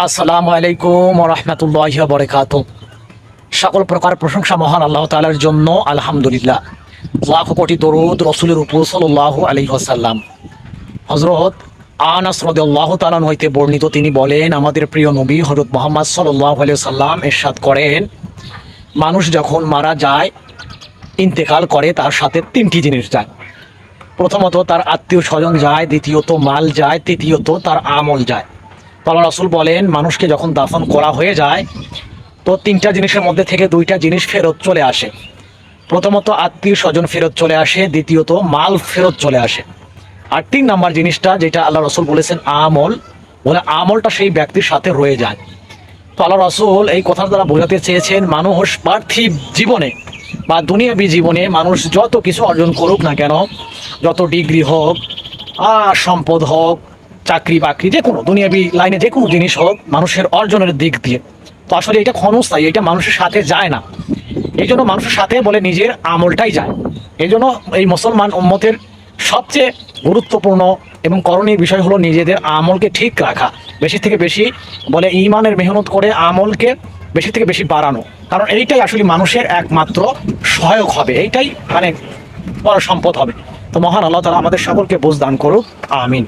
আসসালামু আলাইকুম ওয়া রাহমাতুল্লাহি ওয়া বারাকাতুহু। সকল প্রকার প্রশংসা মহান আল্লাহ তাআলার জন্য, আলহামদুলিল্লাহ। লাখ কোটি দরুদ রাসূলের উপর সাল্লাল্লাহু আলাইহি ওয়াসাল্লাম। হযরত আনাস রাদিয়াল্লাহু তাআলা হইতে বর্ণিত, তিনি বলেন, আমাদের প্রিয় নবী হযরত মুহাম্মদ সাল্লাল্লাহু আলাইহি ওয়াসাল্লাম ইরশাদ করেন, মানুষ যখন মারা যায়, ইন্তেকাল করে, তার সাথে তিনটি জিনিস যায়। প্রথমত তার আত্মীয় স্বজন যায়, দ্বিতীয়ত মাল যায়, তৃতীয়ত তার আমল যায়। আল্লাহ রাসূল বলেন, মানুষকে যখন দাফন করা হয়ে যায় তো তিনটা জিনিসের মধ্যে থেকে দুইটা জিনিস ফেরত চলে আসে। প্রথমত আত্মীয় স্বজন ফেরত চলে আসে, দ্বিতীয়ত মাল ফেরত চলে আসে। আর তিন নাম্বার জিনিসটা যেটা আল্লাহ রাসূল বলেছেন আমল, বলে আমলটা সেই ব্যক্তির সাথে রয়ে যায়। তো আল্লাহ রাসূল এই কথার দ্বারা বোঝাতে চেয়েছেন, মানুষ পার্থিব জীবনে বা দুনিয়াবী জীবনে মানুষ যত কিছু অর্জন করুক না কেন, যত ডিগ্রি হোক, সম্পদ হোক, চাকরি বাকরি, যে কোনো দুনিয়াবী লাইনে যে কোনো জিনিস হোক, মানুষের অর্জনের দিক দিয়ে তো আসলে এটা ক্ষণস্থায়ী, এটা মানুষের সাথে যায় না। এই জন্য মানুষের সাথে বলে নিজের আমলটাই যায়। এই জন্য এই মুসলমান উম্মতের সবচেয়ে গুরুত্বপূর্ণ এবং করণীয় বিষয় হলো নিজেদের আমলকে ঠিক রাখা, বেশি থেকে বেশি বলে ঈমানের মেহনত করে আমলকে বেশি থেকে বেশি বাড়ানো। কারণ এইটাই আসলে মানুষের একমাত্র সহায়ক হবে, এইটাই মানে বড় সম্পদ হবে। তো মহান আল্লাহ তাআলা আমাদের সকলকে বুঝ দান করুক, আমিন।